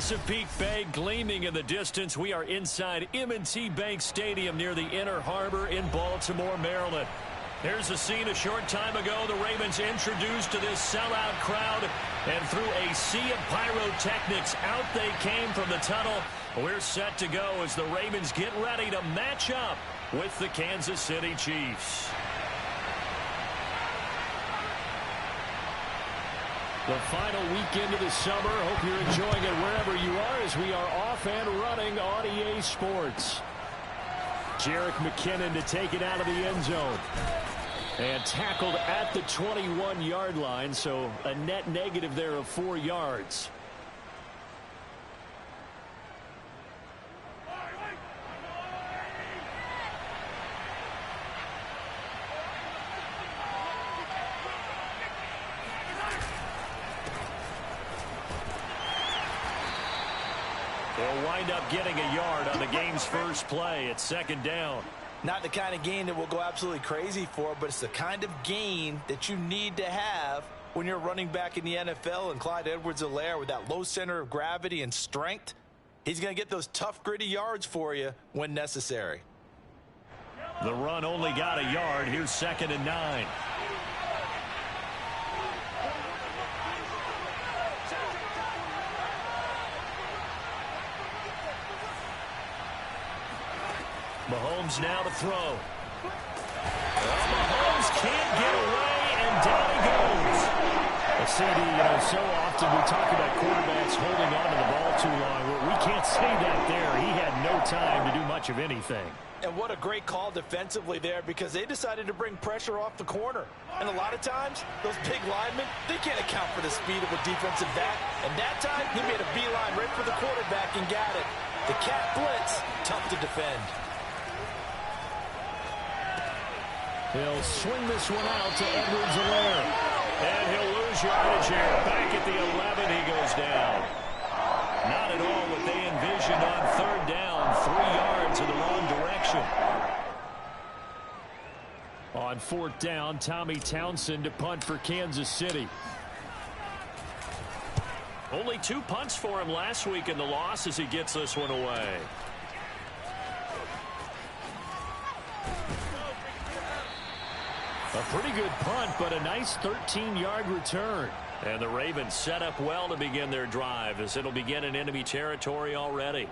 Chesapeake Bay gleaming in the distance. We are inside M&T Bank Stadium near the Inner Harbor in Baltimore, Maryland. Here's a scene a short time ago. The Ravens introduced to this sellout crowd, and through a sea of pyrotechnics, out they came from the tunnel. We're set to go as the Ravens get ready to match up with the Kansas City Chiefs. The final weekend of the summer. Hope you're enjoying it wherever you are as we are off and running on EA Sports. Jerick McKinnon to take it out of the end zone. And tackled at the 21-yard line, so a net negative there of 4 yards. They'll wind up getting a yard on the game's first play. It's second down. Not the kind of gain that we'll go absolutely crazy for, but it's the kind of gain that you need to have when you're running back in the NFL. And Clyde Edwards-Helaire, with that low center of gravity and strength, he's going to get those tough, gritty yards for you when necessary. The run only got a yard. Here's 2nd and 9. Mahomes now to throw. Mahomes can't get away, and down he goes. Cindy, so often we talk about quarterbacks holding on to the ball too long. Well, we can't say that there. He had no time to do much of anything. And what a great call defensively there, because they decided to bring pressure off the corner. And a lot of times, those big linemen, they can't account for the speed of a defensive back. And that time, he made a beeline right for the quarterback and got it. The cat blitz, tough to defend. He'll swing this one out to Edwards-Helaire. And he'll lose yardage here. Back at the 11, he goes down. Not at all what they envisioned on 3rd down. 3 yards in the wrong direction. On 4th down, Tommy Townsend to punt for Kansas City. Only 2 punts for him last week in the loss as he gets this one away. A pretty good punt, but a nice 13-yard return. And the Ravens set up well to begin their drive, as it'll begin in enemy territory already.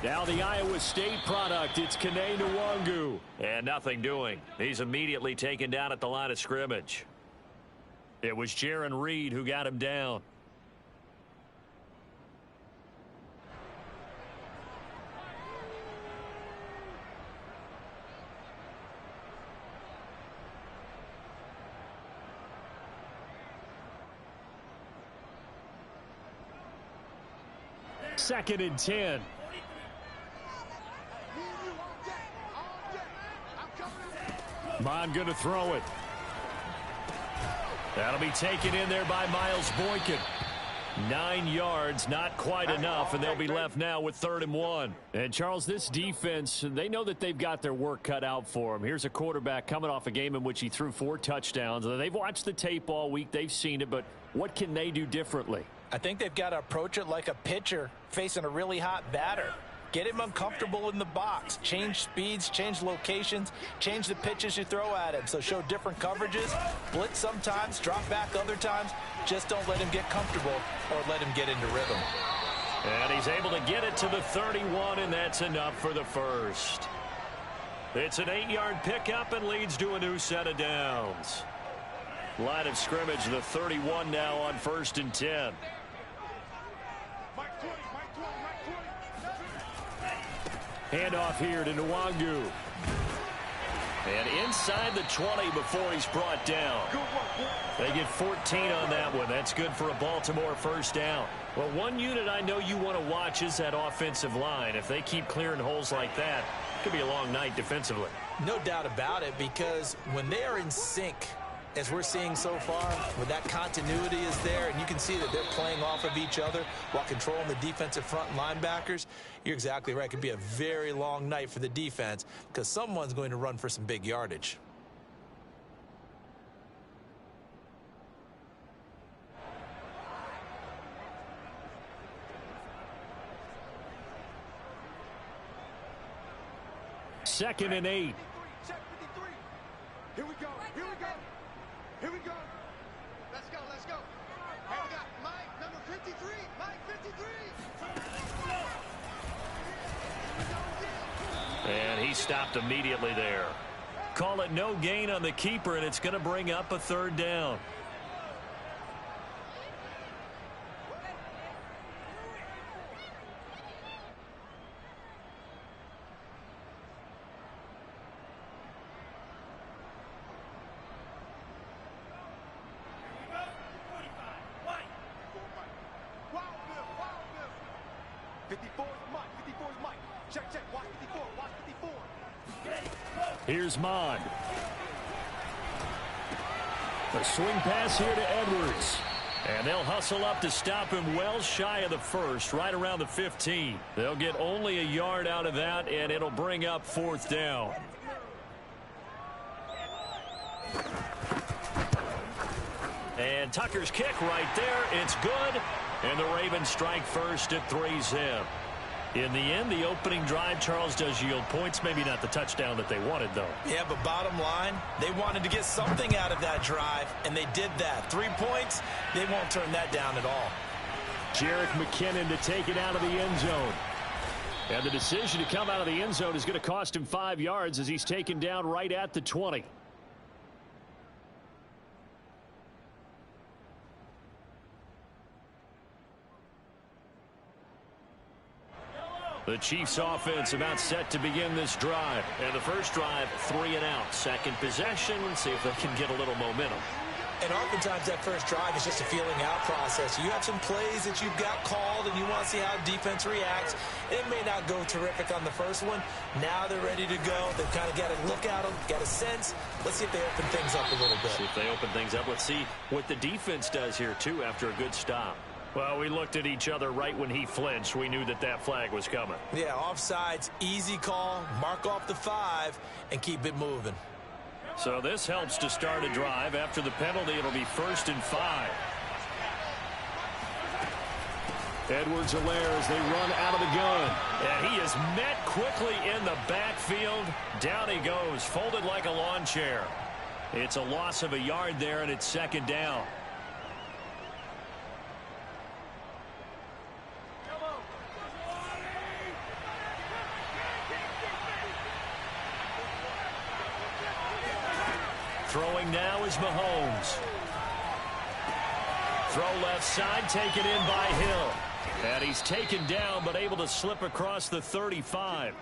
Now the Iowa State product, it's Kene Nwangwu. And nothing doing. He's immediately taken down at the line of scrimmage. It was Jarran Reed who got him down. Second and 10. Mond going to throw it. That'll be taken in there by Miles Boykin. 9 yards, not quite enough, and they'll be left now with 3rd and 1. And, Charles, this defense, they know that they've got their work cut out for them. Here's a quarterback coming off a game in which he threw 4 touchdowns. They've watched the tape all week. They've seen it, but what can they do differently? I think they've got to approach it like a pitcher facing a really hot batter. Get him uncomfortable in the box. Change speeds, change locations, change the pitches you throw at him. So show different coverages, blitz sometimes, drop back other times. Just don't let him get comfortable or let him get into rhythm. And he's able to get it to the 31, and that's enough for the first. It's an 8-yard pickup and leads to a new set of downs. Line of scrimmage, the 31 now on 1st and 10. Handoff here to Nwangwu. And inside the 20 before he's brought down. They get 14 on that one. That's good for a Baltimore first down. Well, one unit I know you want to watch is that offensive line. If they keep clearing holes like that, it could be a long night defensively. No doubt about it, because when they are in sync as we're seeing so far, when that continuity is there and you can see that they're playing off of each other while controlling the defensive front and linebackers, you're exactly right. It could be a very long night for the defense because someone's going to run for some big yardage. Second and 8. Check 53. Here we go. Here we go. Here we go. Let's go. Let's go. Here we got Mike, number 53. Mike, 53. And he stopped immediately there. Call it no gain on the keeper, and it's going to bring up a third down. Here's Mond. A swing pass here to Edwards. And they'll hustle up to stop him well shy of the first, right around the 15. They'll get only a yard out of that, and it'll bring up fourth down. And Tucker's kick right there. It's good. And the Ravens strike first at 3-zip. In the end, the opening drive, Charles, does yield points. Maybe not the touchdown that they wanted, though. Yeah, but bottom line, they wanted to get something out of that drive, and they did that. 3 points, they won't turn that down at all. Jerick McKinnon to take it out of the end zone. And the decision to come out of the end zone is going to cost him 5 yards as he's taken down right at the 20. The Chiefs offense about set to begin this drive. And the first drive, 3 and out. Second possession, see if they can get a little momentum. And oftentimes that first drive is just a feeling out process. You have some plays that you've got called and you want to see how defense reacts. It may not go terrific on the first one. Now they're ready to go. They've kind of got a look at them, got a sense. Let's see if they open things up a little bit. See if they open things up. Let's see what the defense does here, too, after a good stop. Well, we looked at each other right when he flinched. We knew that that flag was coming. Yeah, offsides, easy call, mark off the 5, and keep it moving. So this helps to start a drive. After the penalty, it'll be 1st and 5. Edwards-Helaire as they run out of the gun. And he is met quickly in the backfield. Down he goes, folded like a lawn chair. It's a loss of a yard there, and it's 2nd down. Throwing now is Mahomes. Throw left side, taken in by Hill. And he's taken down, but able to slip across the 35.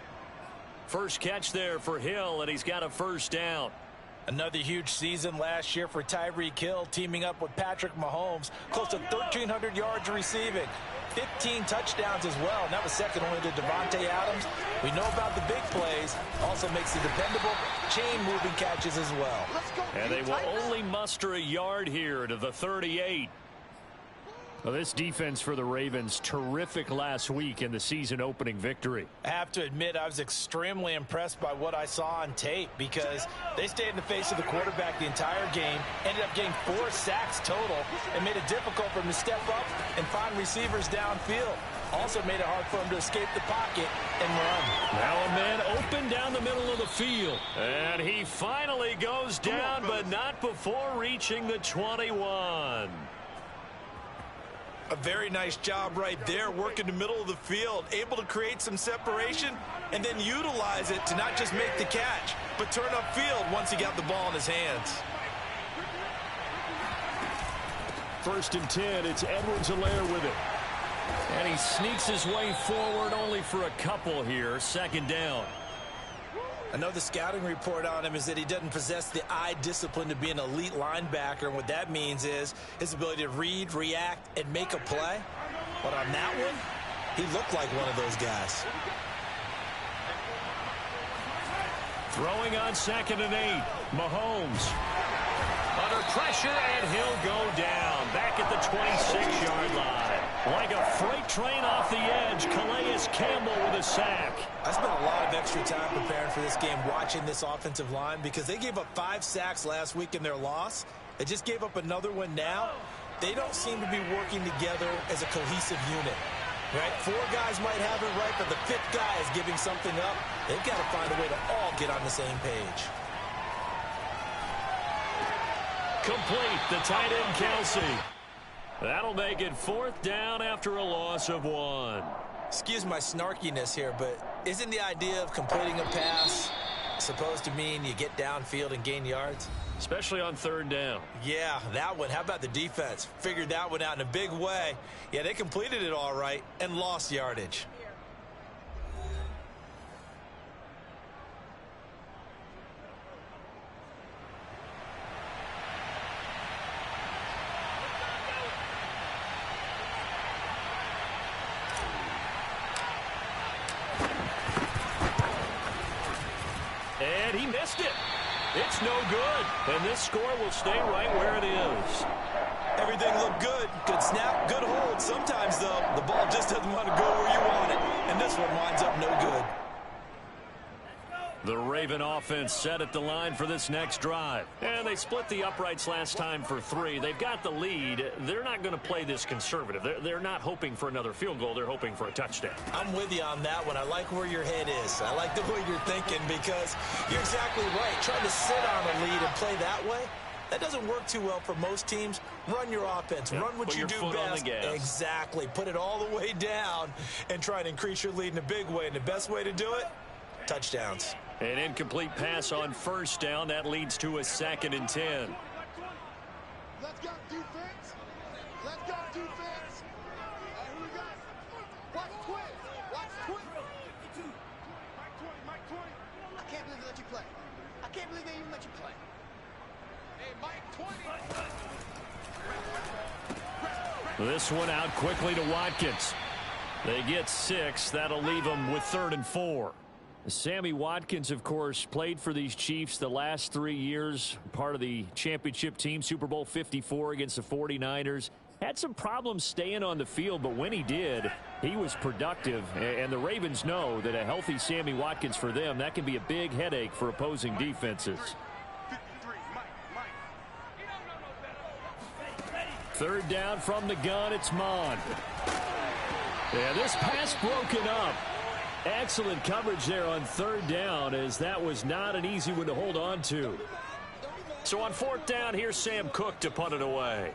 First catch there for Hill, and he's got a 1st down. Another huge season last year for Tyreek Hill, teaming up with Patrick Mahomes. Close to 1,300 yards receiving. 15 touchdowns as well, and that was second only to Davante Adams. We know about the big plays. Also makes the dependable chain-moving catches as well. And they will only muster a yard here to the 38. Well, this defense for the Ravens, terrific last week in the season-opening victory. I have to admit, I was extremely impressed by what I saw on tape because they stayed in the face of the quarterback the entire game, ended up getting 4 sacks total, and made it difficult for him to step up and find receivers downfield. Also made it hard for him to escape the pocket and run. Now a man open down the middle of the field. And he finally goes down, but not before reaching the 21. A very nice job right there, working the middle of the field, able to create some separation and then utilize it to not just make the catch, but turn upfield once he got the ball in his hands. 1st and 10, it's Edwards-Helaire with it. And he sneaks his way forward only for a couple here, 2nd down. I know the scouting report on him is that he doesn't possess the eye discipline to be an elite linebacker. And what that means is his ability to read, react, and make a play. But on that one, he looked like one of those guys. Throwing on 2nd and 8. Mahomes. Under pressure, and he'll go down. Back at the 26-yard line. Like a freight train off the edge, Calais Campbell with a sack. I spent a lot of extra time preparing for this game watching this offensive line because they gave up 5 sacks last week in their loss. They just gave up another one now. They don't seem to be working together as a cohesive unit. Right? 4 guys might have it right, but the 5th guy is giving something up. They've got to find a way to all get on the same page. Complete, the tight end Kelsey. That'll make it 4th down after a loss of 1. Excuse my snarkiness here, but isn't the idea of completing a pass supposed to mean you get downfield and gain yards? Especially on 3rd down. Yeah, that one. How about the defense? Figured that one out in a big way. Yeah, they completed it all right and lost yardage. And he missed it. It's no good. And this score will stay right where it is. Everything looked good. Good snap, good hold. Sometimes, though, the ball just doesn't want to go where you want it. And this one winds up no good. The Raven offense set at the line for this next drive. And they split the uprights last time for 3. They've got the lead. They're not going to play this conservative. They're not hoping for another field goal. They're hoping for a touchdown. I'm with you on that one. I like where your head is. I like the way you're thinking because you're exactly right. Trying to sit on a lead and play that way, that doesn't work too well for most teams. Run your offense. Yep. Run what you do best. Exactly. Put it all the way down and try and increase your lead in a big way. And the best way to do it, touchdowns. An incomplete pass on 1st down. That leads to a 2nd and 10. Let's go, defense. Let's go, defense. Who we got? Watch twins. Watch twins. Mike 20. I can't believe they let you play. I can't believe they even let you play. Hey, Mike 20. This one out quickly to Watkins. They get 6. That'll leave them with 3rd and 4. Sammy Watkins, of course, played for these Chiefs the last 3 years, part of the championship team, Super Bowl 54 against the 49ers. Had some problems staying on the field, but when he did, he was productive. And the Ravens know that a healthy Sammy Watkins for them, that can be a big headache for opposing defenses. 3rd down from the gun, it's Mond. Yeah, this pass broken up. Excellent coverage there on 3rd down, as that was not an easy one to hold on to. So on 4th down, here's Sam Cook to punt it away.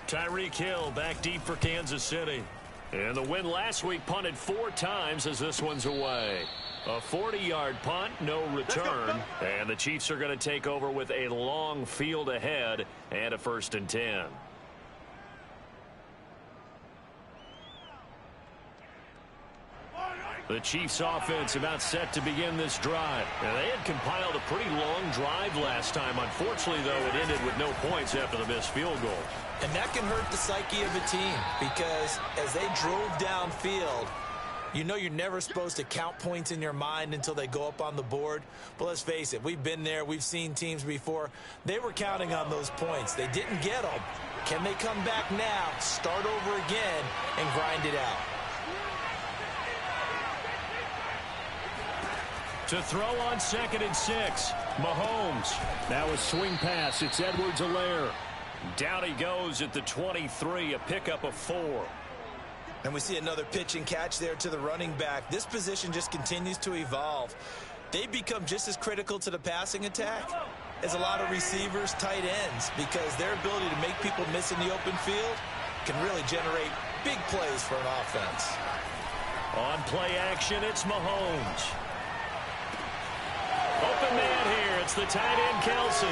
Tyreek Hill back deep for Kansas City. And the win last week punted 4 times as this one's away. A 40-yard punt, no return. And the Chiefs are going to take over with a long field ahead and a 1st and 10. The Chiefs offense about set to begin this drive. Now, they had compiled a pretty long drive last time. Unfortunately, though, it ended with no points after the missed field goal. And that can hurt the psyche of a team because as they drove downfield, you know you're never supposed to count points in your mind until they go up on the board. But let's face it, we've been there. We've seen teams before. They were counting on those points. They didn't get them. Can they come back now, start over again, and grind it out? To throw on 2nd and 6, Mahomes. Now a swing pass. It's Edwards-Helaire. Down he goes at the 23, a pickup of 4. And we see another pitch and catch there to the running back. This position just continues to evolve. They become just as critical to the passing attack as a lot of receivers, tight ends, because their ability to make people miss in the open field can really generate big plays for an offense. On play action, it's Mahomes. Open man here. It's the tight end, Kelsey.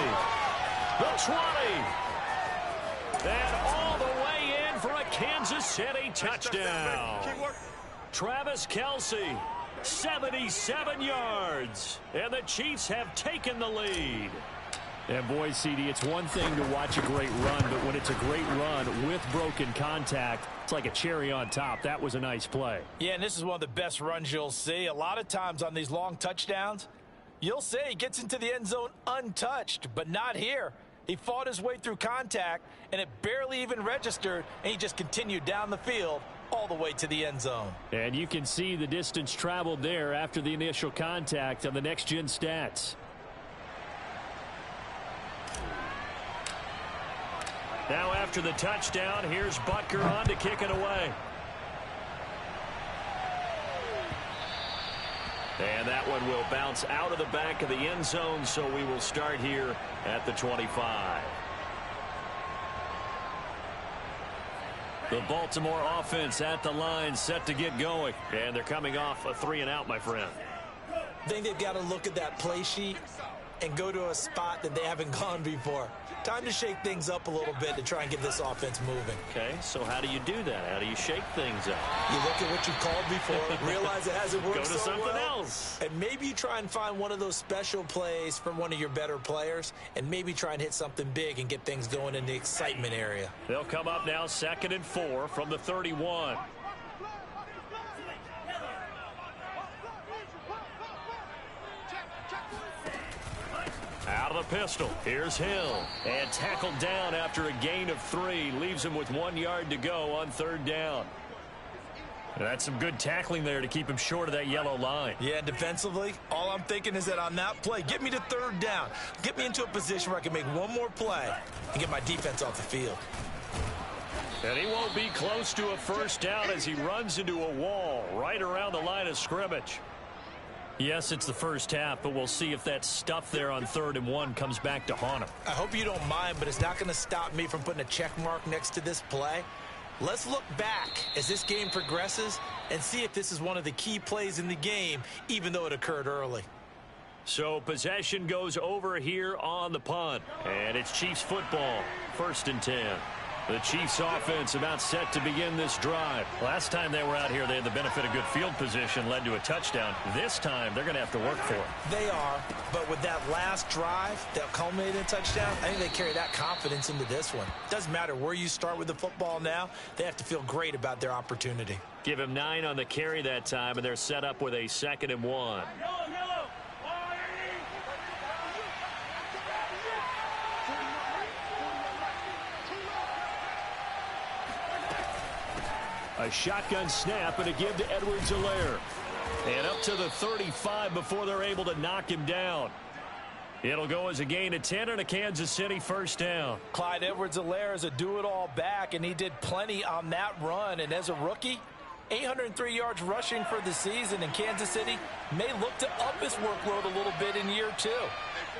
The 20. And all the way in for a Kansas City touchdown. Travis Kelce, 77 yards. And the Chiefs have taken the lead. And boy, CD, it's one thing to watch a great run, but when it's a great run with broken contact, it's like a cherry on top. That was a nice play. Yeah, and this is one of the best runs you'll see. A lot of times on these long touchdowns, you'll say he gets into the end zone untouched, but not here. He fought his way through contact, and it barely even registered, and he just continued down the field all the way to the end zone. And you can see the distance traveled there after the initial contact on the next-gen stats. Now after the touchdown, here's Butker on to kick it away. And that one will bounce out of the back of the end zone, so we will start here at the 25. The Baltimore offense at the line, set to get going. And they're coming off a 3-and-out, my friend. I think they've got to look at that play sheet and go to a spot that they haven't gone before. Time to shake things up a little bit to try and get this offense moving. Okay, so how do you do that? How do you shake things up? You look at what you called before, realize it hasn't worked Go to so something well, else. and maybe you try and find one of those special plays from one of your better players, and maybe try and hit something big and get things going in the excitement area. They'll come up now 2nd and 4 from the 31. Out of the pistol. Here's Hill. And tackled down after a gain of 3. Leaves him with 1 yard to go on 3rd down. That's some good tackling there to keep him short of that yellow line. Yeah, defensively, all I'm thinking is that on that play, get me to 3rd down. Get me into a position where I can make one more play and get my defense off the field. And he won't be close to a 1st down as he runs into a wall right around the line of scrimmage. Yes, it's the first half, but we'll see if that stuff there on 3rd and 1 comes back to haunt him. I hope you don't mind, but it's not going to stop me from putting a check mark next to this play. Let's look back as this game progresses and see if this is one of the key plays in the game, even though it occurred early. So possession goes over here on the punt, and it's Chiefs football, 1st and 10. The Chiefs offense about set to begin this drive. Last time they were out here, they had the benefit of good field position, led to a touchdown. This time, they're going to have to work for it. They are, but with that last drive that culminated in a touchdown, I think they carry that confidence into this one. Doesn't matter where you start with the football now, they have to feel great about their opportunity. Give him 9 on the carry that time, and they're set up with a 2nd and 1. A shotgun snap and a give to Edwards-Helaire. And up to the 35 before they're able to knock him down. It'll go as a gain of 10 and a Kansas City 1st down. Clyde Edwards-Helaire is a do-it-all back, and he did plenty on that run. And as a rookie, 803 yards rushing for the season, and Kansas City may look to up his workload a little bit in year 2.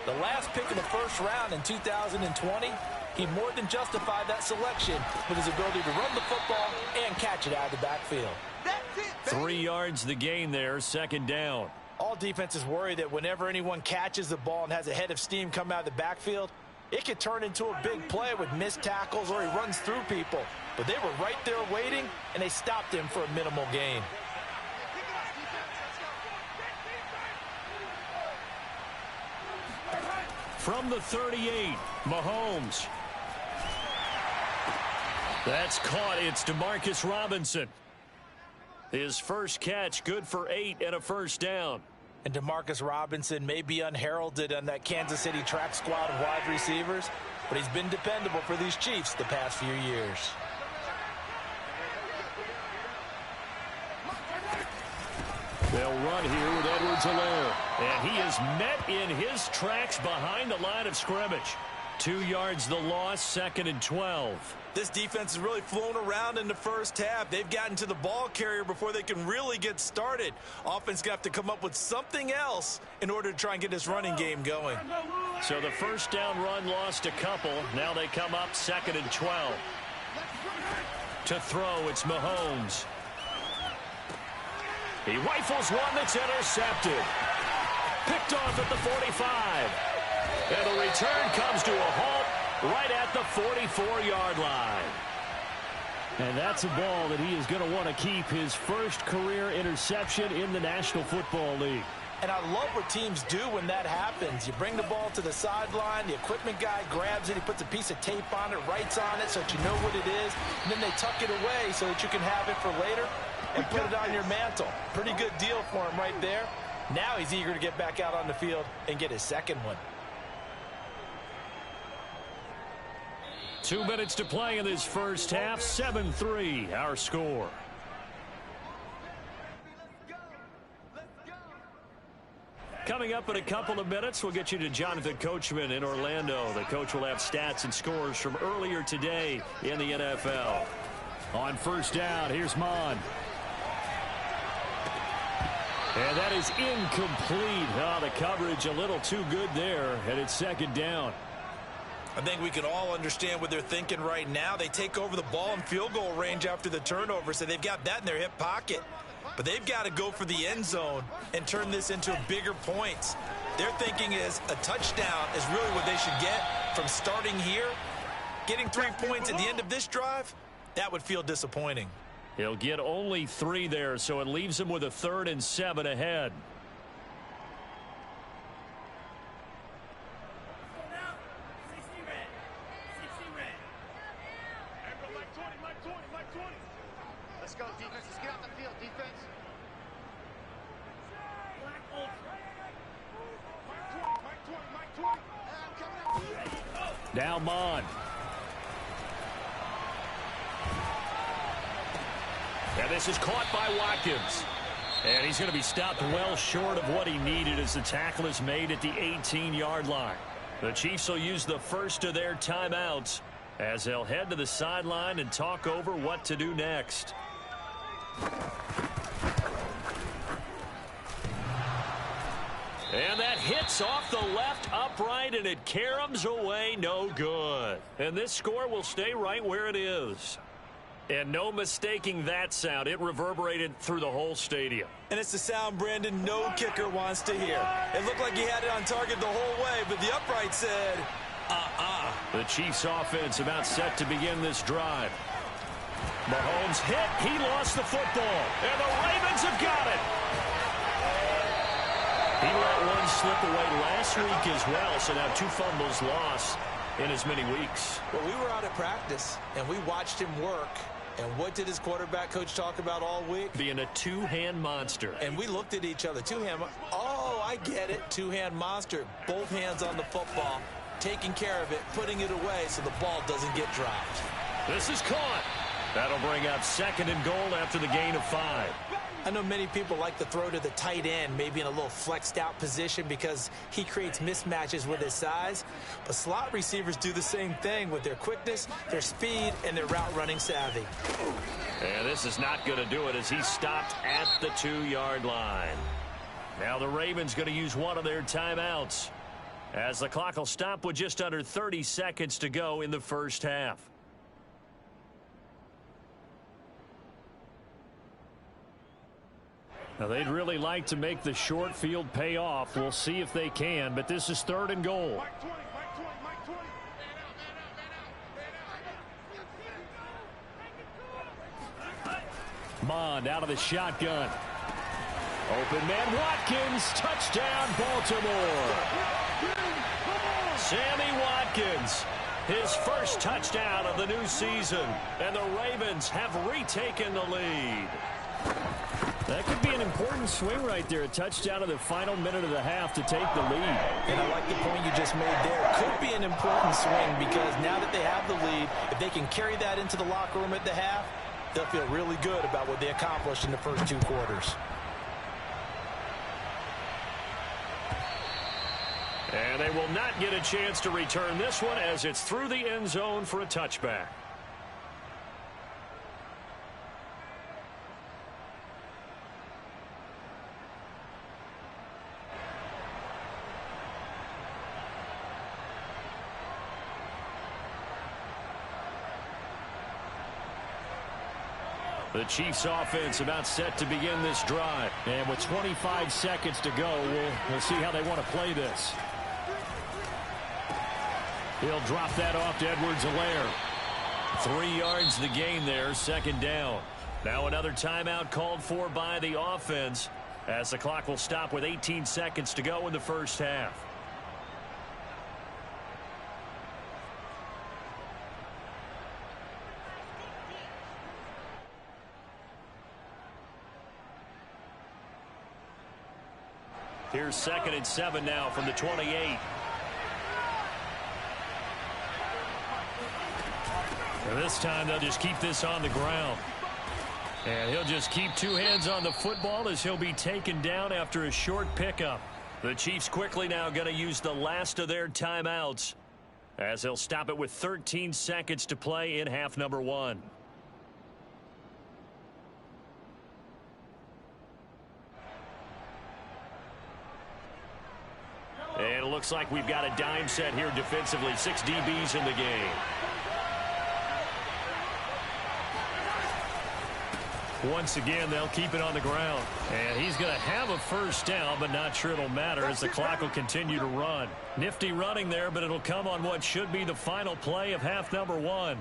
The last pick of the 1st round in 2020, he more than justified that selection with his ability to run the football and catch it out of the backfield. 3 yards the gain there, 2nd down. All defenses worry that whenever anyone catches the ball and has a head of steam come out of the backfield, it could turn into a big play with missed tackles or he runs through people. But they were right there waiting, and they stopped him for a minimal gain. From the 38, Mahomes. That's caught. It's Demarcus Robinson. His first catch, good for 8 and a 1st down. And Demarcus Robinson may be unheralded on that Kansas City track squad of wide receivers, but he's been dependable for these Chiefs the past few years. They'll run here with Edwards-Helaire. And he is met in his tracks behind the line of scrimmage. 2 yards the loss, 2nd and 12. This defense has really flown around in the first half. They've gotten to the ball carrier before they can really get started. Offense going to have to come up with something else in order to try and get this running game going. So the 1st down run lost a couple. Now they come up 2nd and 12. To throw, it's Mahomes. He rifles one that's intercepted. Picked off at the 45. And the return comes to a halt right at the 44-yard line. And that's a ball that he is going to want to keep, his first career interception in the National Football League. And I love what teams do when that happens. You bring the ball to the sideline, the equipment guy grabs it, he puts a piece of tape on it, writes on it so that you know what it is, and then they tuck it away so that you can have it for later and put it on your mantle. Pretty good deal for him right there. Now he's eager to get back out on the field and get his second one. 2 minutes to play in this first half. 7-3 our score. Coming up in a couple of minutes, we'll get you to Jonathan Coachman in Orlando. The coach will have stats and scores from earlier today in the NFL. On first down, here's Mond. And that is incomplete. Oh, the coverage a little too good there, and it's second down. I think we can all understand what they're thinking right now. They take over the ball in field goal range after the turnover, so they've got that in their hip pocket. But they've got to go for the end zone and turn this into bigger points. Their thinking is a touchdown is really what they should get from starting here. Getting 3 points at the end of this drive, that would feel disappointing. He'll get only 3 there, so it leaves him with a 3rd and 7 ahead. Let's go, defense. Let's get out the field, defense. Now Mond. And this is caught by Watkins. And he's going to be stopped well short of what he needed as the tackle is made at the 18-yard line. The Chiefs will use the first of their timeouts as they'll head to the sideline and talk over what to do next. And that hits off the left upright, and it caroms away, no good. And this score will stay right where it is. And no mistaking that sound. It reverberated through the whole stadium. And it's the sound Brandon no kicker wants to hear. It looked like he had it on target the whole way, but the upright said, The Chiefs offense about set to begin this drive. Mahomes hit. He lost the football. And the Ravens have got it. He let one slip away last week as well, so now 2 fumbles lost in as many weeks. Well, we were out at practice, and we watched him work. And what did his quarterback coach talk about all week? Being a 2-hand monster. And we looked at each other. 2-hand. Oh, I get it. 2-hand monster. Both hands on the football, taking care of it, putting it away so the ball doesn't get dropped. This is caught. That'll bring up 2nd and goal after the gain of 5. I know many people like to throw to the tight end, maybe in a little flexed out position because he creates mismatches with his size. But slot receivers do the same thing with their quickness, their speed, and their route running savvy. And this is not going to do it as he's stopped at the 2-yard line. Now the Ravens going to use one of their timeouts as the clock will stop with just under 30 seconds to go in the first half. Now, they'd really like to make the short field pay off. We'll see if they can, but this is 3rd and goal. Mond out of the shotgun. Open man Watkins. Touchdown, Baltimore. Sammy Watkins. His first touchdown of the new season. And the Ravens have retaken the lead. That could be an important swing right there. A touchdown in the final minute of the half to take the lead. And I like the point you just made there. Could be an important swing because now that they have the lead, if they can carry that into the locker room at the half, they'll feel really good about what they accomplished in the first 2 quarters. And they will not get a chance to return this one as it's through the end zone for a touchback. The Chiefs offense about set to begin this drive. And with 25 seconds to go, we'll see how they want to play this. He'll drop that off to Edwards-Helaire. 3 yards the gain there, 2nd down. Now another timeout called for by the offense as the clock will stop with 18 seconds to go in the first half. Here's 2nd and 7 now from the 28. And this time they'll just keep this on the ground. And he'll just keep two hands on the football as he'll be taken down after a short pickup. The Chiefs quickly now going to use the last of their timeouts as they'll stop it with 13 seconds to play in half number 1. And it looks like we've got a dime set here defensively. 6 DBs in the game. Once again, they'll keep it on the ground. And he's going to have a first down, but not sure it'll matter as the clock will continue to run. Nifty running there, but it'll come on what should be the final play of half number 1.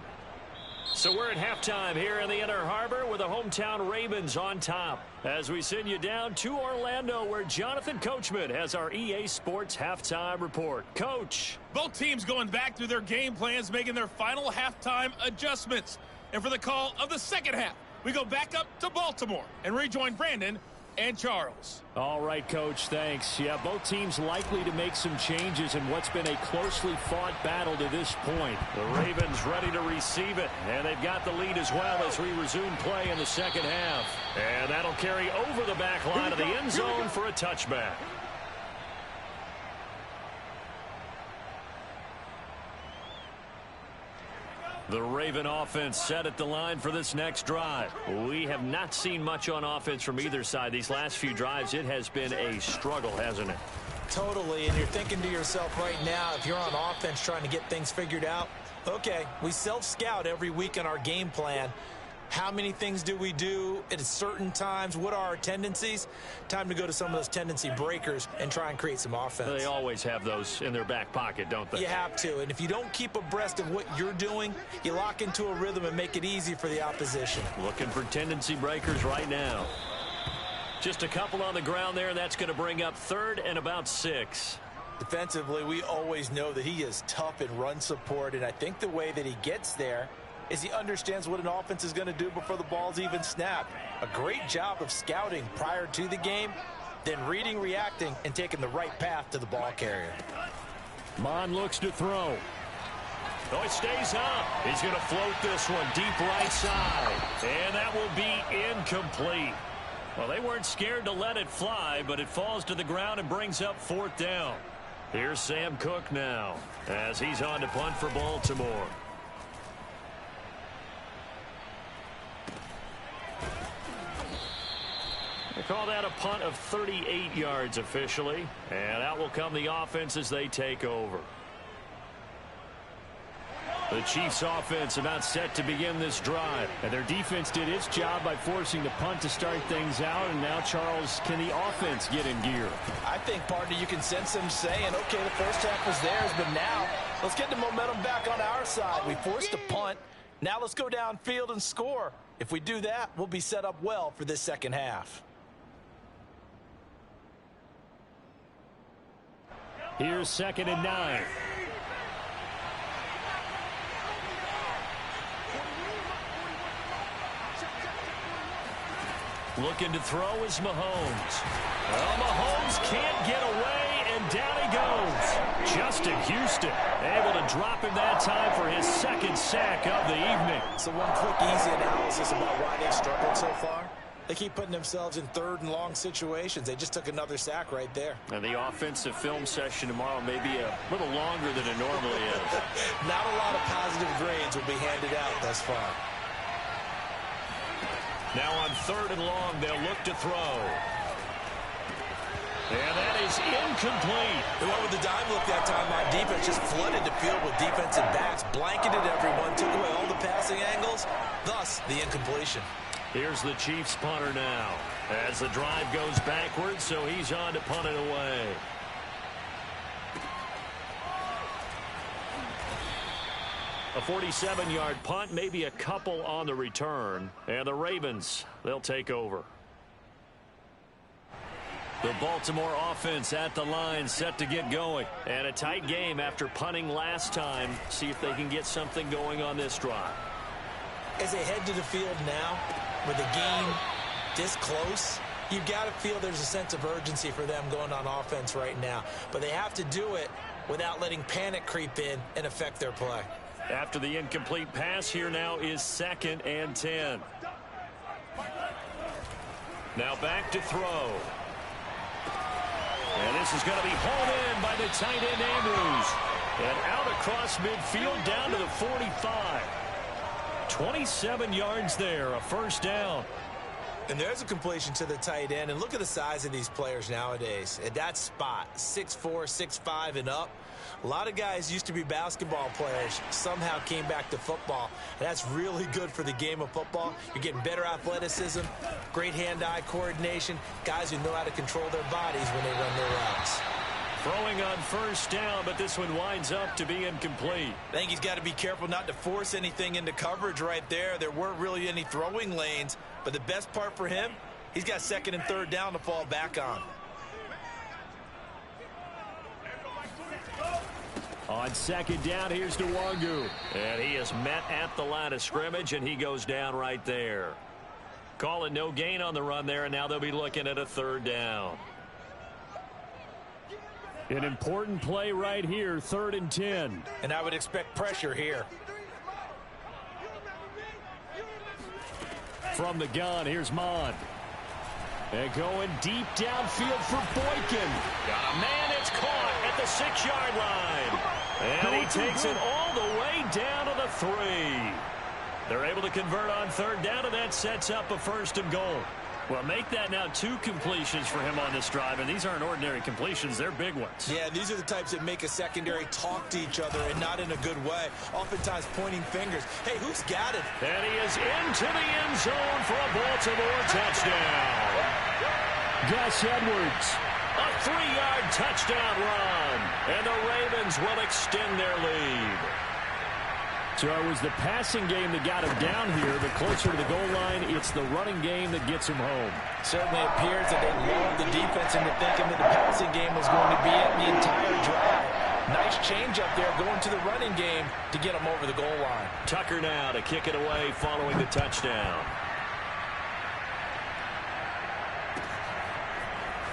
So we're at halftime here in the Inner Harbor with the hometown Ravens on top. As we send you down to Orlando where Jonathan Coachman has our EA Sports halftime report. Coach. Both teams going back through their game plans, making their final halftime adjustments. And for the call of the second half, we go back up to Baltimore and rejoin Brandon and Charles. All right, Coach, thanks. Yeah, both teams likely to make some changes in what's been a closely fought battle to this point. The Ravens ready to receive it, and they've got the lead as well as we resume play in the second half. And that'll carry over the back line of the end zone for a touchback. The Raven offense set at the line for this next drive. We have not seen much on offense from either side. These last few drives, it has been a struggle, hasn't it? Totally, and you're thinking to yourself right now, if you're on offense trying to get things figured out, okay, we self-scout every week in our game plan. How many things do we do at certain times? What are our tendencies? Time to go to some of those tendency breakers and try and create some offense. They always have those in their back pocket, don't they? You have to, and if you don't keep abreast of what you're doing, you lock into a rhythm and make it easy for the opposition. Looking for tendency breakers right now. Just a couple on the ground there, and that's going to bring up 3rd and about 6. Defensively, we always know that he is tough in run support, and I think the way that he gets there is he understands what an offense is going to do before the ball's even snapped. A great job of scouting prior to the game, then reading, reacting, and taking the right path to the ball carrier. Mon looks to throw. Oh, it stays up. He's going to float this one deep right side. And that will be incomplete. Well, they weren't scared to let it fly, but it falls to the ground and brings up 4th down. Here's Sam Cook now as he's on to punt for Baltimore. They call that a punt of 38 yards officially. And out will come the offense as they take over. The Chiefs offense about set to begin this drive. And their defense did its job by forcing the punt to start things out. And now, Charles, can the offense get in gear? I think, partner, you can sense them saying, okay, the first half was theirs, but now let's get the momentum back on our side. We forced a punt. Now let's go downfield and score. If we do that, we'll be set up well for this second half. Here's 2nd and 9. Looking to throw is Mahomes. Well, Mahomes can't get away, and down he goes. Justin Houston able to drop him that time for his 2nd sack of the evening. So one quick, easy analysis about why they've struggled so far. They keep putting themselves in 3rd and long situations. They just took another sack right there. And the offensive film session tomorrow may be a little longer than it normally is. Not a lot of positive grades will be handed out thus far. Now on 3rd and long, they'll look to throw. And that is incomplete. They went with the dime look that time on defense. Just flooded the field with defensive backs. Blanketed everyone. Took away all the passing angles. Thus, the incompletion. Here's the Chiefs punter now as the drive goes backwards, so he's on to punt it away. A 47-yard punt, maybe a couple on the return. And the Ravens, they'll take over. The Baltimore offense at the line, set to get going. And a tight game after punting last time. See if they can get something going on this drive. As they head to the field now, with the game this close, you've got to feel there's a sense of urgency for them going on offense right now. But they have to do it without letting panic creep in and affect their play. After the incomplete pass, here now is 2nd and 10. Now back to throw. And this is going to be hauled in by the tight end Andrews. And out across midfield down to the 45. 27 yards there, a first down. And there's a completion to the tight end. And look at the size of these players nowadays. At that spot, 6'4", 6'5", and up. A lot of guys used to be basketball players, somehow came back to football. And that's really good for the game of football. You're getting better athleticism, great hand-eye coordination, guys who know how to control their bodies when they run their routes. Throwing on first down, but this one winds up to be incomplete. I think he's got to be careful not to force anything into coverage right there. There weren't really any throwing lanes, but the best part for him, he's got 2nd and 3rd down to fall back on. On 2nd down, here's Nwangu. And he is met at the line of scrimmage, and he goes down right there. Call it no gain on the run there, and now they'll be looking at a 3rd down. An important play right here, 3rd and 10. And I would expect pressure here. From the gun, here's Mond. And going deep downfield for Boykin. Got a man, it's caught at the 6-yard line. And he takes it all the way down to the 3. They're able to convert on 3rd down, and that sets up a 1st and goal. Well, make that now 2 completions for him on this drive, and these aren't ordinary completions. They're big ones. Yeah, these are the types that make a secondary talk to each other and not in a good way. Oftentimes pointing fingers. Hey, who's got it? And he is into the end zone for a Baltimore touchdown. Gus Edwards, a 3-yard touchdown run, and the Ravens will extend their lead. So it was the passing game that got him down here, but closer to the goal line, it's the running game that gets him home. Certainly appears that they lulled the defense into thinking that the passing game was going to be it the entire drive. Nice change up there going to the running game to get him over the goal line. Tucker now to kick it away following the touchdown.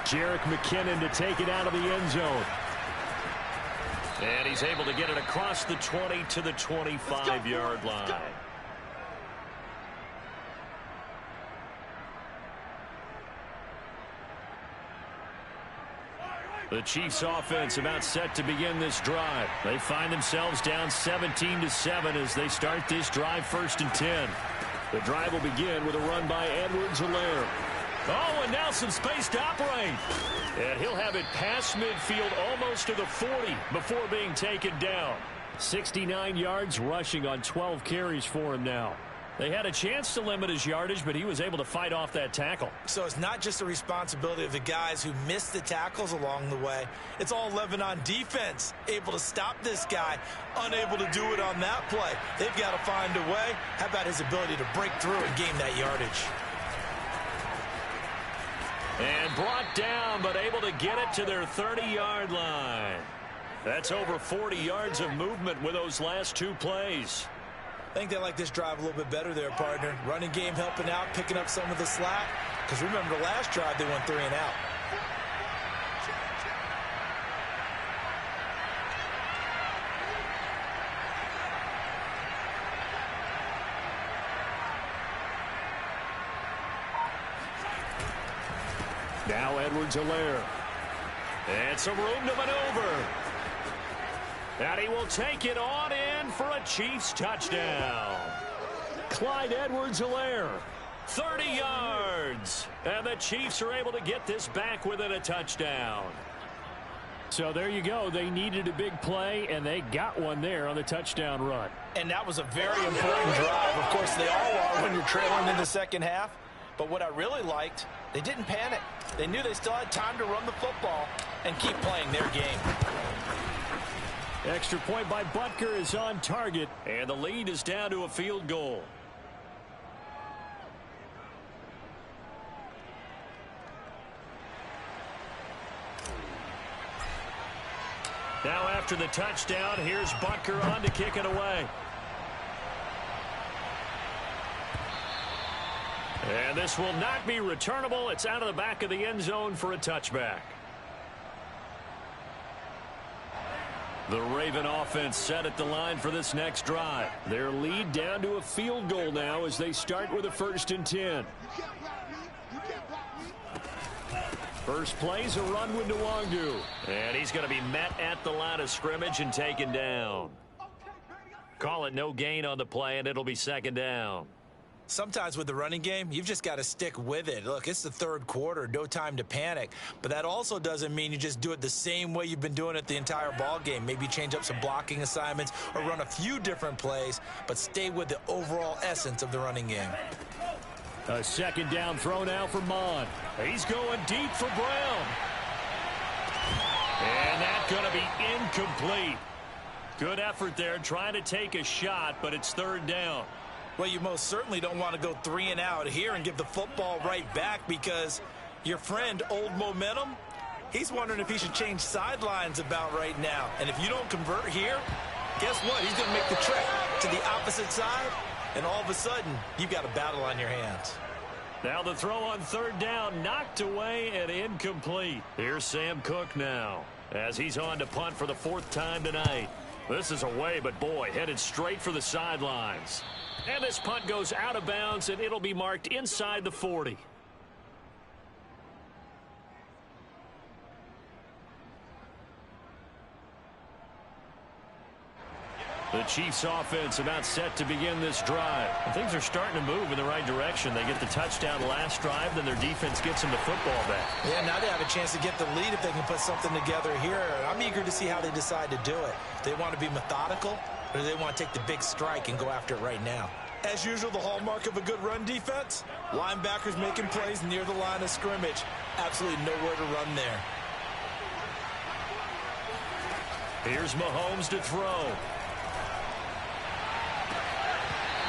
Jerick McKinnon to take it out of the end zone. And he's able to get it across the 20 to the 25-yard line. The Chiefs offense about set to begin this drive. They find themselves down 17-7 as they start this drive 1st and 10. The drive will begin with a run by Edwards-Helaire. Oh, and now some space to operate. And he'll have it past midfield almost to the 40 before being taken down. 69 yards rushing on 12 carries for him now. They had a chance to limit his yardage, but he was able to fight off that tackle. So it's not just the responsibility of the guys who missed the tackles along the way. It's all 11 on defense. Able to stop this guy, unable to do it on that play. They've got to find a way. How about his ability to break through and gain that yardage? And brought down, but able to get it to their 30-yard line. That's over 40 yards of movement with those last 2 plays. I think they like this drive a little bit better there, partner. Running game helping out, picking up some of the slack. Because remember, the last drive, they went 3 and out. Now Edwards-Helaire. And some room to maneuver. And he will take it on in for a Chiefs touchdown. Clyde Edwards-Helaire, 30 yards. And the Chiefs are able to get this back within a touchdown. So there you go. They needed a big play, and they got one there on the touchdown run. And that was a very important drive. Of course, they all are when you're trailing in the second half. But what I really liked, they didn't panic. They knew they still had time to run the football and keep playing their game. Extra point by Butker is on target, and the lead is down to a field goal. Now after the touchdown, here's Butker on to kick it away. And this will not be returnable. It's out of the back of the end zone for a touchback. The Raven offense set at the line for this next drive. Their lead down to a field goal now as they start with a 1st and 10. First play's a run with Nwangu. And he's going to be met at the line of scrimmage and taken down. Call it no gain on the play, and it'll be 2nd down. Sometimes with the running game, you've just got to stick with it. Look, it's the 3rd quarter, no time to panic. But that also doesn't mean you just do it the same way you've been doing it the entire ball game. Maybe change up some blocking assignments or run a few different plays, but stay with the overall essence of the running game. A 2nd down throw now for Mond. He's going deep for Brown. And that's going to be incomplete. Good effort there trying to take a shot, but it's 3rd down. Well, you most certainly don't want to go 3 and out here and give the football right back because your friend, Old Momentum, he's wondering if he should change sidelines about right now. And if you don't convert here, guess what? He's going to make the trek to the opposite side, and all of a sudden, you've got a battle on your hands. Now the throw on 3rd down, knocked away and incomplete. Here's Sam Cook now as he's on to punt for the 4th time tonight. This is away, but boy, headed straight for the sidelines. And this punt goes out of bounds, and it'll be marked inside the 40. The Chiefs offense about set to begin this drive. And things are starting to move in the right direction. They get the touchdown last drive, then their defense gets them the football back. Yeah, now they have a chance to get the lead if they can put something together here. I'm eager to see how they decide to do it. Do they want to be methodical, or do they want to take the big strike and go after it right now? As usual, the hallmark of a good run defense, linebackers making plays near the line of scrimmage. Absolutely nowhere to run there. Here's Mahomes to throw.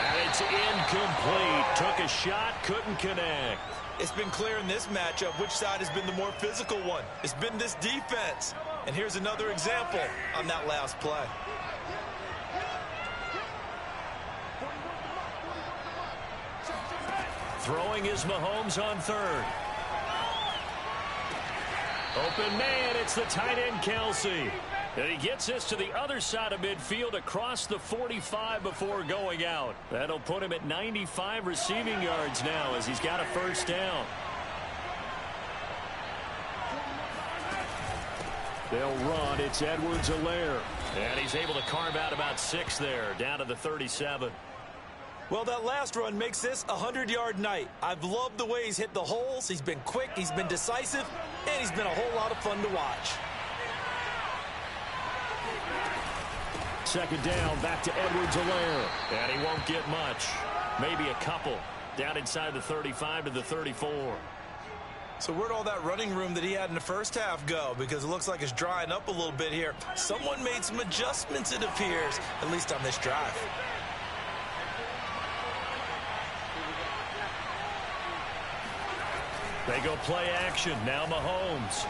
And it's incomplete. Took a shot, couldn't connect. It's been clear in this matchup which side has been the more physical one. It's been this defense. And here's another example on that last play. Throwing is Mahomes on 3rd. Open man, it's the tight end Kelsey. And he gets this to the other side of midfield across the 45 before going out. That'll put him at 95 receiving yards now as he's got a 1st down. They'll run. It's Edwards-Helaire. And he's able to carve out about 6 there, down to the 37. Well, that last run makes this a 100-yard night. I've loved the way he's hit the holes. He's been quick, he's been decisive, and he's been a whole lot of fun to watch. 2nd down, back to Edwards-Helaire. And he won't get much. Maybe a couple. Down inside the 35 to the 34. So where'd all that running room that he had in the first half go? Because it looks like it's drying up a little bit here. Someone made some adjustments, it appears, at least on this drive. They go play action. Now Mahomes.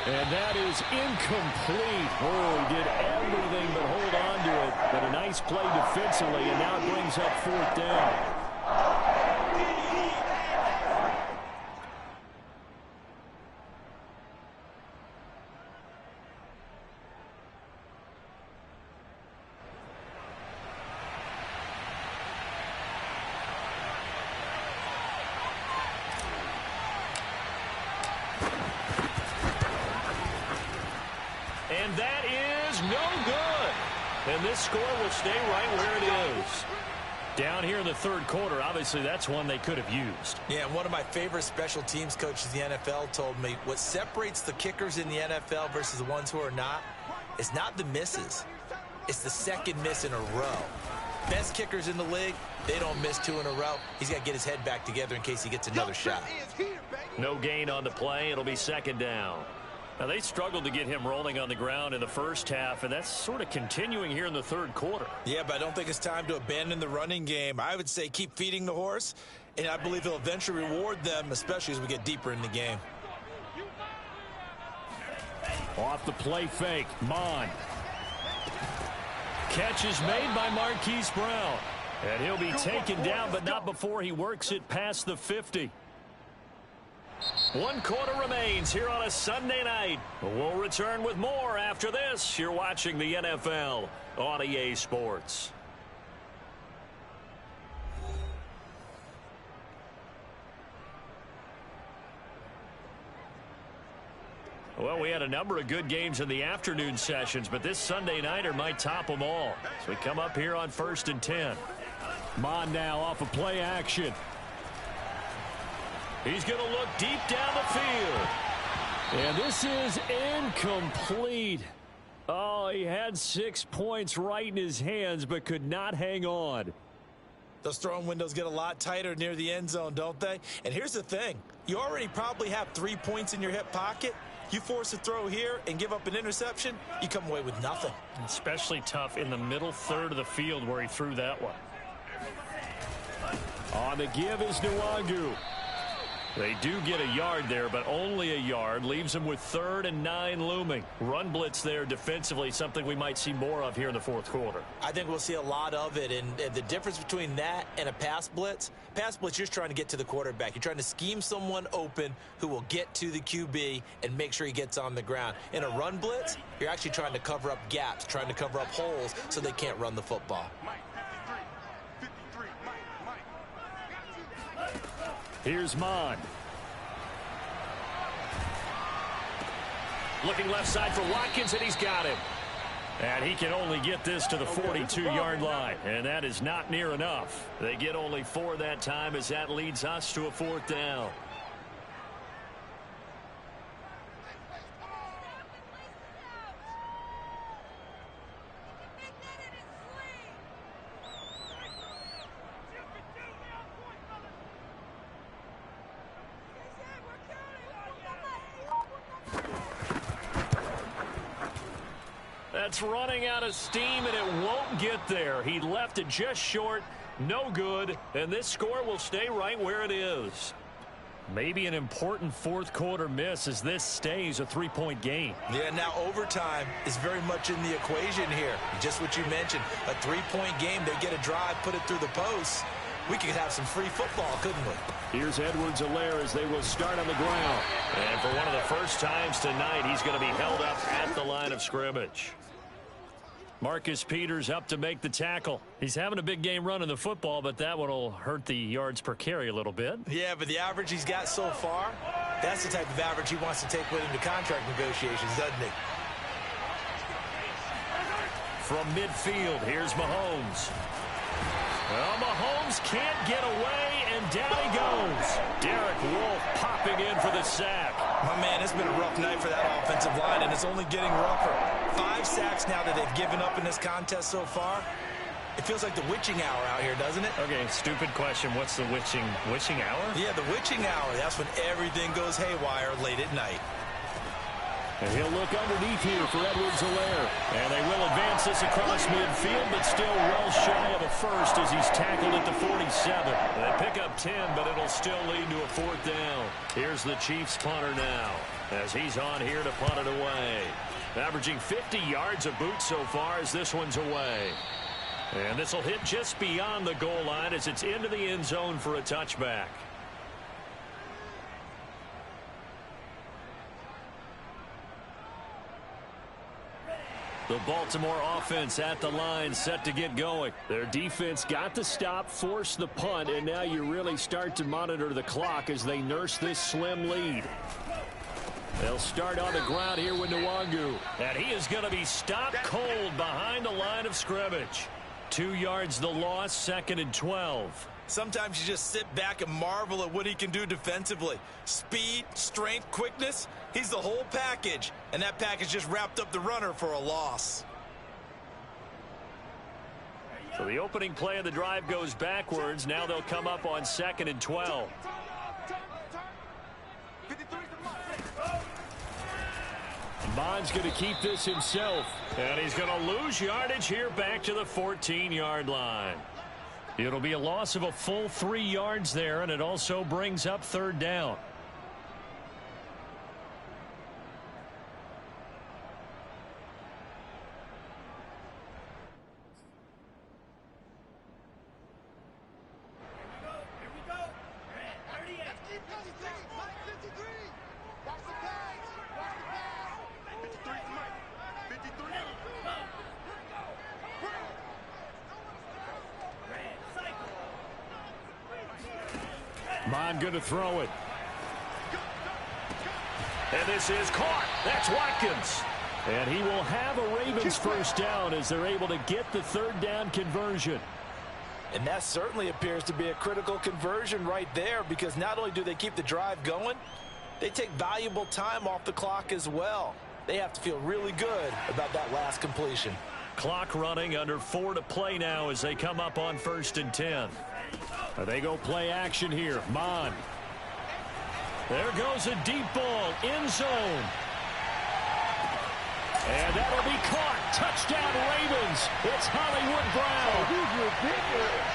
And that is incomplete. Oh, he did everything but hold on to it. But a nice play defensively, and now it brings up 4th down. And that is no good. And this score will stay right where it is. Down here in the 3rd quarter, obviously that's one they could have used. Yeah, and one of my favorite special teams coaches in the NFL told me what separates the kickers in the NFL versus the ones who are not is not the misses. It's the 2nd miss in a row. Best kickers in the league, they don't miss 2 in a row. He's got to get his head back together in case he gets another shot. No gain on the play. It'll be 2nd down. Now, they struggled to get him rolling on the ground in the first half, and that's sort of continuing here in the 3rd quarter. Yeah, but I don't think it's time to abandon the running game. I would say keep feeding the horse, and I believe he'll eventually reward them, especially as we get deeper in the game. Off the play fake, Mond. Catch is made by Marquise Brown. And he'll be taken down, but not before he works it past the 50. One quarter remains here on a Sunday night. We'll return with more after this. You're watching the NFL on EA Sports. Well, we had a number of good games in the afternoon sessions, but this Sunday nighter might top them all. So we come up here on 1st and 10. Mond now off of play action. He's going to look deep down the field. And this is incomplete. Oh, he had 6 points right in his hands, but could not hang on. Those throwing windows get a lot tighter near the end zone, don't they? And here's the thing. You already probably have 3 points in your hip pocket. You force a throw here and give up an interception, you come away with nothing. Especially tough in the middle third of the field where he threw that one. On the give is Nwangu. They do get a yard there, but only a yard. Leaves them with 3rd and 9 looming. Run blitz there defensively, something we might see more of here in the 4th quarter. I think we'll see a lot of it, and the difference between that and a pass blitz, you're just trying to get to the quarterback. You're trying to scheme someone open who will get to the QB and make sure he gets on the ground. In a run blitz, you're actually trying to cover up gaps, trying to cover up holes so they can't run the football. Here's Mond. Looking left side for Watkins, and he's got him. And he can only get this to the 42-yard line, and that is not near enough. They get only 4 that time as that leads us to a 4th down. That's running out of steam, and it won't get there. He left it just short, no good, and this score will stay right where it is. Maybe an important 4th quarter miss as this stays a 3-point game. Yeah, now overtime is very much in the equation here. Just what you mentioned, a 3-point game. They get a drive, put it through the post. We could have some free football, couldn't we? Here's Edwards-Helaire as they will start on the ground. And for one of the first times tonight, he's going to be held up at the line of scrimmage. Marcus Peters up to make the tackle. He's having a big game running the football, but that one will hurt the yards per carry a little bit. Yeah, but the average he's got so far, that's the type of average he wants to take with him to contract negotiations, doesn't he? From midfield, here's Mahomes. Well, Mahomes can't get away, and down he goes. Derek Wolfe popping in for the sack. My man, it's been a rough night for that offensive line, and it's only getting rougher. 5 sacks now that they've given up in this contest so far. It feels like the witching hour out here, doesn't it? Okay, stupid question. What's the witching hour? Yeah, the witching hour. That's when everything goes haywire late at night. And he'll look underneath here for Edwards-Helaire. And they will advance this across midfield, but still well shy of a first as he's tackled at the 47. They pick up 10, but it'll still lead to a 4th down. Here's the Chiefs punter now as he's on here to punt it away. Averaging 50 yards a boot so far as this one's away. And this will hit just beyond the goal line as it's into the end zone for a touchback. The Baltimore offense at the line, set to get going. Their defense got the stop, forced the punt, and now you really start to monitor the clock as they nurse this slim lead. They'll start on the ground here with Nwangu. And he is going to be stopped cold behind the line of scrimmage. 2 yards the loss, 2nd and 12. Sometimes you just sit back and marvel at what he can do defensively. Speed, strength, quickness. He's the whole package. And that package just wrapped up the runner for a loss. So the opening play of the drive goes backwards. Now they'll come up on 2nd and 12. Mond's going to keep this himself. And he's going to lose yardage here back to the 14-yard line. It'll be a loss of a full 3 yards there, and it also brings up 3rd down. Mond going to throw it. And this is caught. That's Watkins. And he will have a Ravens first down as they're able to get the third down conversion. And that certainly appears to be a critical conversion right there, because not only do they keep the drive going, they take valuable time off the clock as well. They have to feel really good about that last completion. Clock running, under 4 to play now as they come up on 1st and 10. They go play action here. Mond. There goes a deep ball, end zone. And that'll be caught. Touchdown Ravens. It's Hollywood Brown. He's ridiculous.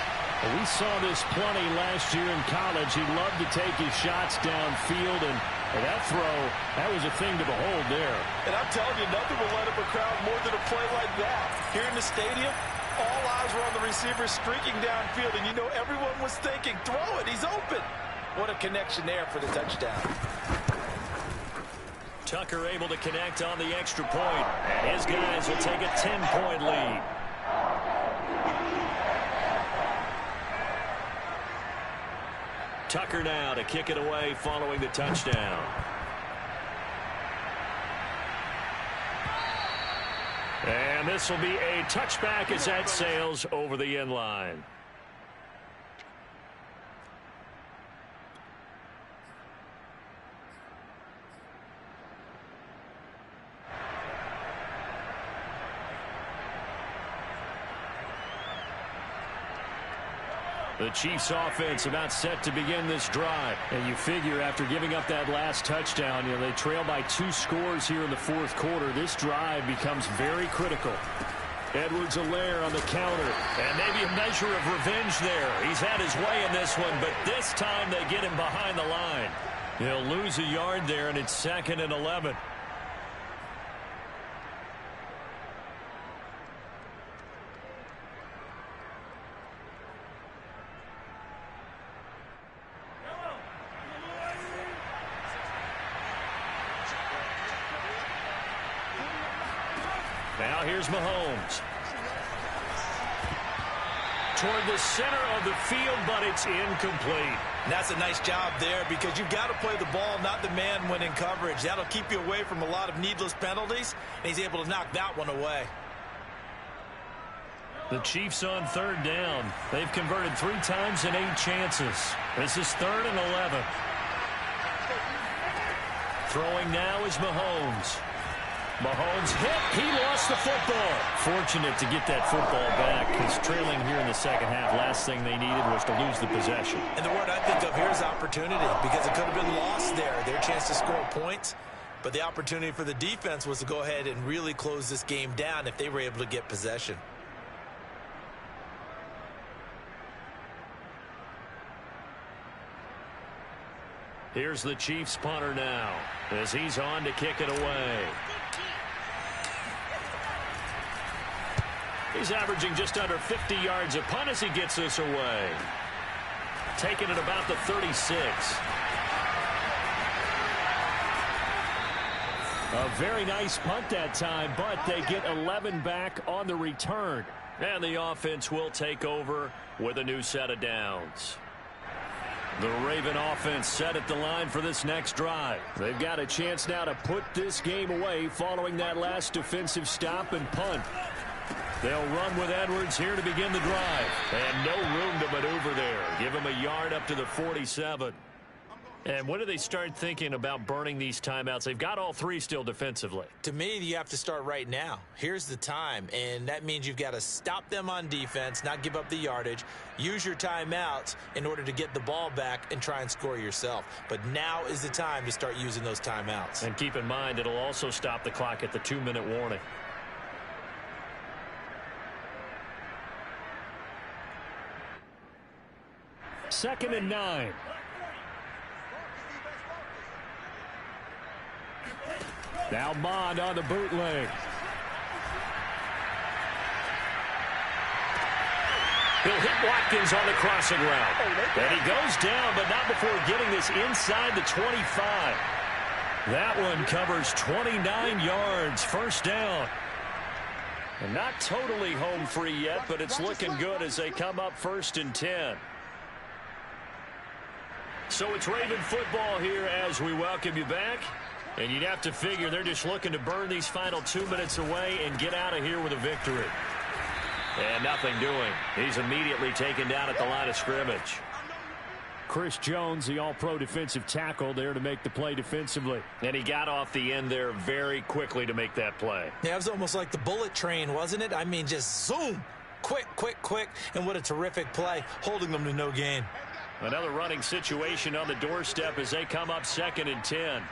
We saw this plenty last year in college. He loved to take his shots downfield, and that throw, that was a thing to behold there. And I'm telling you, nothing will light up a crowd more than a play like that. Here in the stadium, all eyes were on the receiver streaking downfield, and you know everyone was thinking, throw it, he's open. What a connection there for the touchdown. Tucker able to connect on the extra point, and his guys will take a 10-point lead. Tucker now to kick it away following the touchdown. And this will be a touchback as that sails over the end line. The Chiefs offense about set to begin this drive. And you figure after giving up that last touchdown, they trail by 2 scores here in the 4th quarter. This drive becomes very critical. Edwards-Helaire on the counter. And maybe a measure of revenge there. He's had his way in this one, but this time they get him behind the line. He'll lose a yard there, and it's 2nd and 11. Now here's Mahomes. Toward the center of the field, but it's incomplete. And that's a nice job there, because you've got to play the ball, not the man when in coverage. That'll keep you away from a lot of needless penalties, and he's able to knock that one away. The Chiefs on 3rd down. They've converted 3 times in 8 chances. This is 3rd and 11. Throwing now is Mahomes. Mahomes hit. He lost the football. Fortunate to get that football back, because trailing here in the second half, last thing they needed was to lose the possession. And the word I think of here is opportunity, because it could have been lost there. Their chance to score points, but the opportunity for the defense was to go ahead and really close this game down if they were able to get possession. Here's the Chiefs punter now as he's on to kick it away. He's averaging just under 50 yards a punt as he gets this away. Taking it about the 36. A very nice punt that time, but they get 11 back on the return. And the offense will take over with a new set of downs. The Raven offense set at the line for this next drive. They've got a chance now to put this game away following that last defensive stop and punt. They'll run with Edwards here to begin the drive. And no room to maneuver there. Give him a yard up to the 47. And when do they start thinking about burning these timeouts? They've got all 3 still defensively. To me, you have to start right now. Here's the time, and that means you've got to stop them on defense, not give up the yardage, use your timeouts in order to get the ball back and try and score yourself. But now is the time to start using those timeouts. And keep in mind, it'll also stop the clock at the 2-minute warning. Second and 9. Now Mond on the bootleg. He'll hit Watkins on the crossing route. And he goes down, but not before getting this inside the 25. That one covers 29 yards. First down. And not totally home free yet, but it's looking good as they come up 1st and 10. So it's Raven football here as we welcome you back. And you'd have to figure they're just looking to burn these final 2 minutes away and get out of here with a victory. And nothing doing. He's immediately taken down at the line of scrimmage. Chris Jones, the all-pro defensive tackle, there to make the play defensively. And he got off the end there very quickly to make that play. Yeah, it was almost like the bullet train, wasn't it? I mean, just zoom. Quick, quick, quick. And what a terrific play, holding them to no gain. Another running situation on the doorstep as they come up 2nd and 10.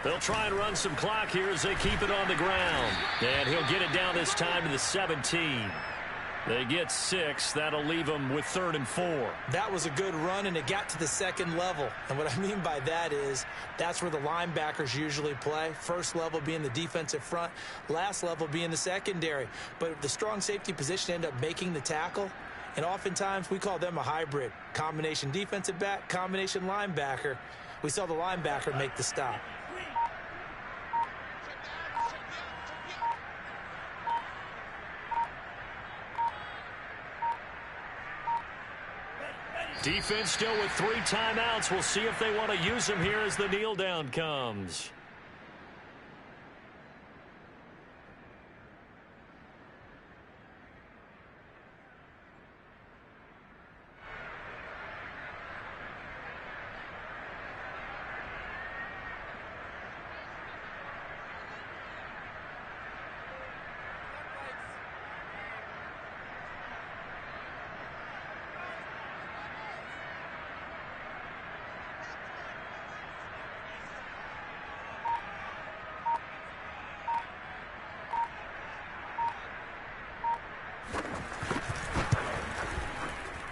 They'll try and run some clock here as they keep it on the ground. And he'll get it down this time to the 17. They get 6. That'll leave them with 3rd and 4. That was a good run, and it got to the second level. And what I mean by that is that's where the linebackers usually play. First level being the defensive front, last level being the secondary. But the strong safety position ended up making the tackle. And oftentimes we call them a hybrid. Combination defensive back, combination linebacker. We saw the linebacker make the stop. Defense still with 3 timeouts. We'll see if they want to use them here as the kneel down comes.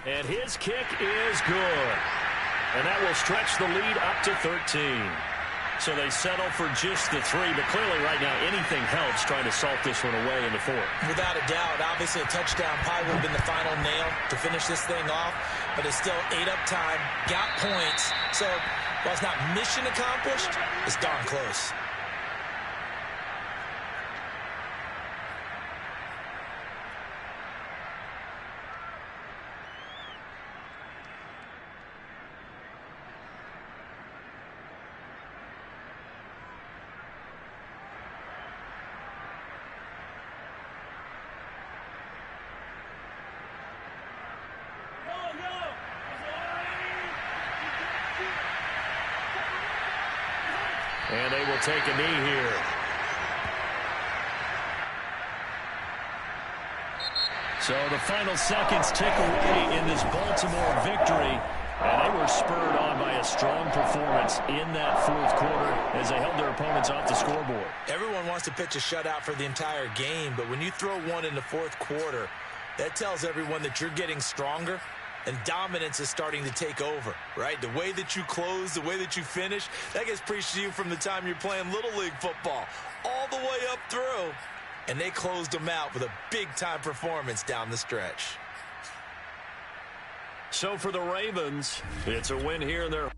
And his kick is good. And that will stretch the lead up to 13. So they settle for just the 3. But clearly right now anything helps trying to salt this one away in the 4th. Without a doubt, obviously a touchdown probably would have been the final nail to finish this thing off. But it's still 8 up time, got points. So while it's not mission accomplished, it's darn close. And they will take a knee here. So the final seconds tick away in this Baltimore victory. And they were spurred on by a strong performance in that 4th quarter as they held their opponents off the scoreboard. Everyone wants to pitch a shutout for the entire game, but when you throw one in the 4th quarter, that tells everyone that you're getting stronger. And dominance is starting to take over, right? The way that you close, the way that you finish, that gets preached to you from the time you're playing Little League football all the way up through. And they closed them out with a big-time performance down the stretch. So for the Ravens, it's a win here in their